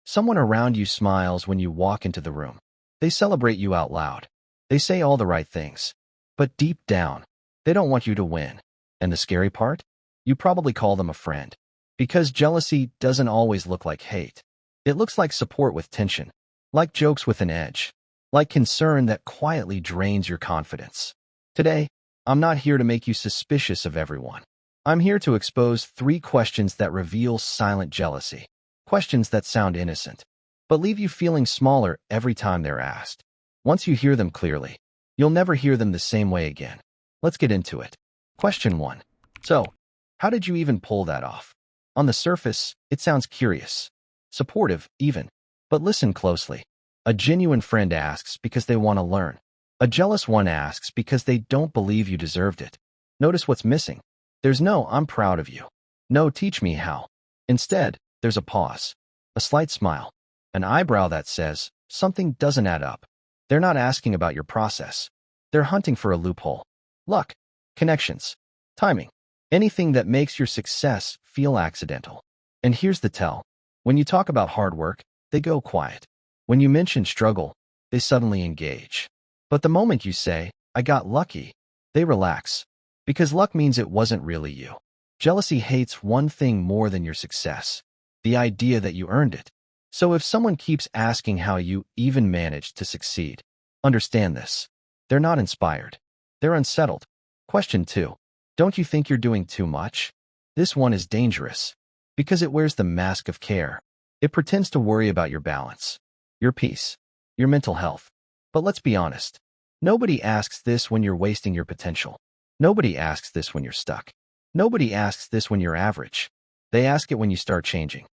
Someone around you smiles when you walk into the room. They celebrate you out loud. They say all the right things. But deep down, they don't want you to win. And the scary part? You probably call them a friend. Because jealousy doesn't always look like hate. It looks like support with tension, like jokes with an edge, like concern that quietly drains your confidence. Today, I'm not here to make you suspicious of everyone. I'm here to expose 3 questions that reveal silent jealousy. Questions that sound innocent, but leave you feeling smaller every time they're asked. Once you hear them clearly, you'll never hear them the same way again. Let's get into it. Question 1. So, how did you even pull that off? On the surface, it sounds curious, supportive even, but listen closely. A genuine friend asks because they want to learn. A jealous one asks because they don't believe you deserved it. Notice what's missing. There's no "I'm proud of you." No "teach me how." Instead, there's a pause, a slight smile, an eyebrow that says something doesn't add up. They're not asking about your process. They're hunting for a loophole. Luck, connections, timing, anything that makes your success feel accidental. And here's the tell. When you talk about hard work, they go quiet. When you mention struggle, they suddenly engage. But the moment you say, "I got lucky," they relax. Because luck means it wasn't really you. Jealousy hates one thing more than your success: the idea that you earned it. So if someone keeps asking how you even managed to succeed, understand this. They're not inspired. They're unsettled. Question 2. Don't you think you're doing too much? This one is dangerous because it wears the mask of care. It pretends to worry about your balance, your peace, your mental health. But let's be honest. Nobody asks this when you're wasting your potential. Nobody asks this when you're stuck. Nobody asks this when you're average. They ask it when you start changing.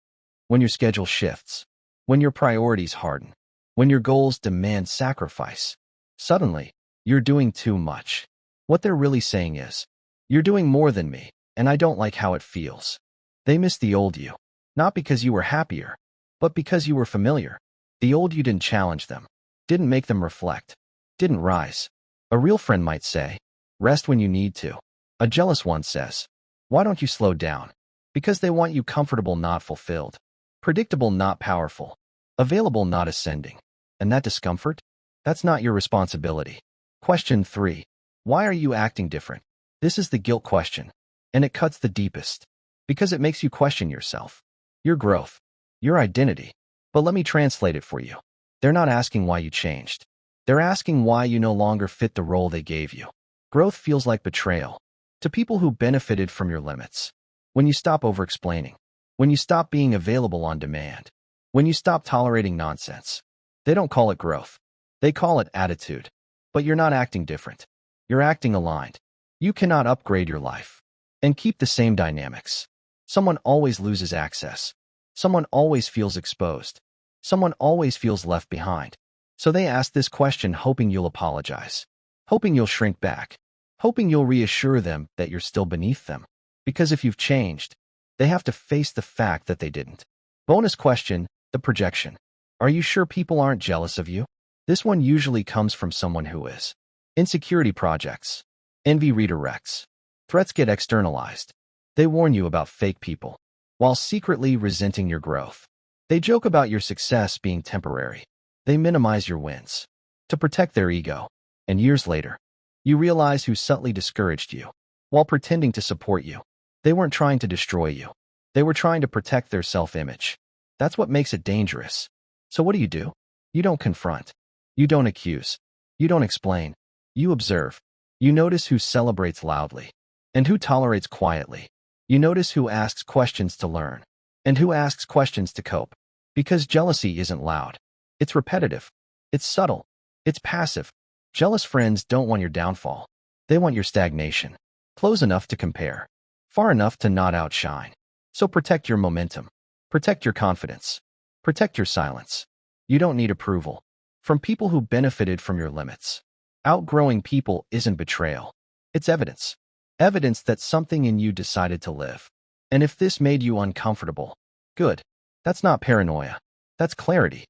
When your schedule shifts, when your priorities harden, when your goals demand sacrifice. Suddenly, you're doing too much. What they're really saying is, "You're doing more than me, and I don't like how it feels." They miss the old you, not because you were happier, but because you were familiar. The old you didn't challenge them, didn't make them reflect, didn't rise. A real friend might say, "Rest when you need to." A jealous one says, "Why don't you slow down?" Because they want you comfortable, not fulfilled. Predictable, not powerful. Available, not ascending. And that discomfort? That's not your responsibility. Question 3. Why are you acting different? This is the guilt question, and it cuts the deepest. Because it makes you question yourself, your growth, your identity. But let me translate it for you. They're not asking why you changed. They're asking why you no longer fit the role they gave you. Growth feels like betrayal to people who benefited from your limits. When you stop over-explaining, when you stop being available on demand, when you stop tolerating nonsense. They don't call it growth. They call it attitude. But you're not acting different. You're acting aligned. You cannot upgrade your life and keep the same dynamics. Someone always loses access. Someone always feels exposed. Someone always feels left behind. So they ask this question hoping you'll apologize, hoping you'll shrink back, hoping you'll reassure them that you're still beneath them. Because if you've changed, they have to face the fact that they didn't. Bonus question, the projection. Are you sure people aren't jealous of you? This one usually comes from someone who is. Insecurity projects. Envy redirects. Threats get externalized. They warn you about fake people, while secretly resenting your growth. They joke about your success being temporary. They minimize your wins to protect their ego. And years later, you realize who subtly discouraged you while pretending to support you. They weren't trying to destroy you. They were trying to protect their self-image. That's what makes it dangerous. So what do? You don't confront. You don't accuse. You don't explain. You observe. You notice who celebrates loudly and who tolerates quietly. You notice who asks questions to learn and who asks questions to cope. Because jealousy isn't loud. It's repetitive. It's subtle. It's passive. Jealous friends don't want your downfall. They want your stagnation. Close enough to compare. Far enough to not outshine. So protect your momentum. Protect your confidence. Protect your silence. You don't need approval from people who benefited from your limits. Outgrowing people isn't betrayal. It's evidence. Evidence that something in you decided to live. And if this made you uncomfortable, good. That's not paranoia. That's clarity.